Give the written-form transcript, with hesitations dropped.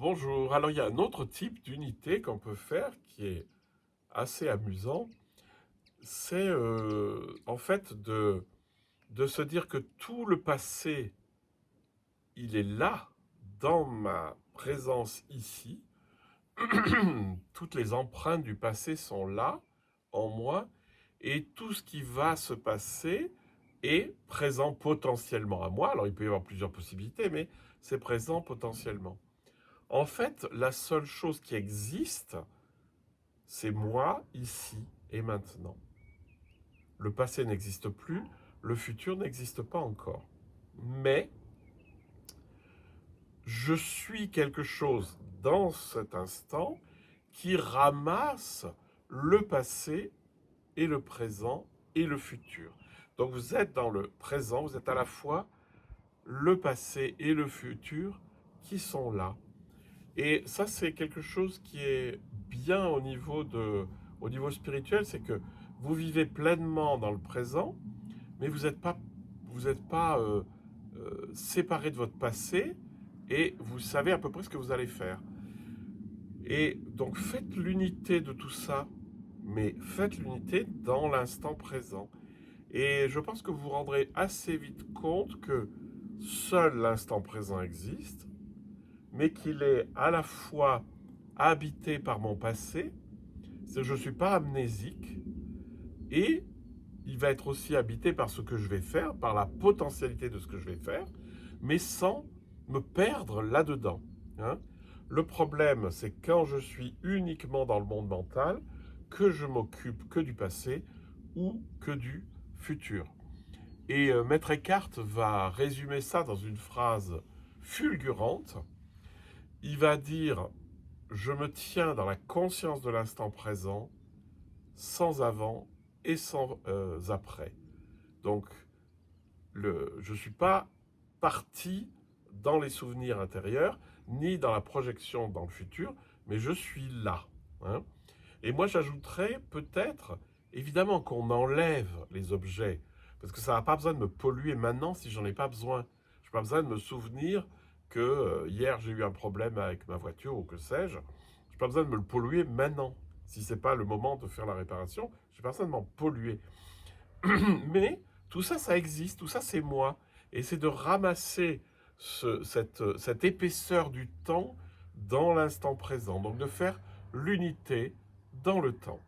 Bonjour. Alors, il y a un autre type d'unité qu'on peut faire qui est assez amusant. C'est en fait de se dire que tout le passé, il est là, dans ma présence ici. Toutes les empreintes du passé sont là, en moi, et tout ce qui va se passer est présent potentiellement à moi. Alors, il peut y avoir plusieurs possibilités, mais c'est présent potentiellement. En fait, la seule chose qui existe, c'est moi, ici et maintenant. Le passé n'existe plus, le futur n'existe pas encore. Mais je suis quelque chose dans cet instant qui ramasse le passé et le présent et le futur. Donc vous êtes dans le présent, vous êtes à la fois le passé et le futur qui sont là. Et ça, c'est quelque chose qui est bien au niveau spirituel, c'est que vous vivez pleinement dans le présent, mais vous êtes pas séparé de votre passé et vous savez à peu près ce que vous allez faire. Et donc faites l'unité de tout ça, mais faites l'unité dans l'instant présent. Et je pense que vous vous rendrez assez vite compte que seul l'instant présent existe, mais qu'il est à la fois habité par mon passé, c'est que je ne suis pas amnésique, et il va être aussi habité par ce que je vais faire, par la potentialité de ce que je vais faire, mais sans me perdre là-dedans. Hein. Le problème, c'est quand je suis uniquement dans le monde mental, que je m'occupe que du passé ou que du futur. Et Maître Eckhart va résumer ça dans une phrase fulgurante. Il va dire: je me tiens dans la conscience de l'instant présent, sans avant et sans après. Donc, je ne suis pas parti dans les souvenirs intérieurs, ni dans la projection dans le futur, mais je suis là. Hein. Et moi, j'ajouterais peut-être, évidemment, qu'on enlève les objets, parce que ça n'a pas besoin de me polluer maintenant si j'en ai pas besoin. Je n'ai pas besoin de me souvenir que hier j'ai eu un problème avec ma voiture ou que sais-je. Je n'ai pas besoin de me le polluer maintenant. Si ce n'est pas le moment de faire la réparation, je n'ai pas besoin de m'en polluer. Mais tout ça, ça existe, tout ça, c'est moi. Et c'est de ramasser cette épaisseur du temps dans l'instant présent. Donc de faire l'unité dans le temps.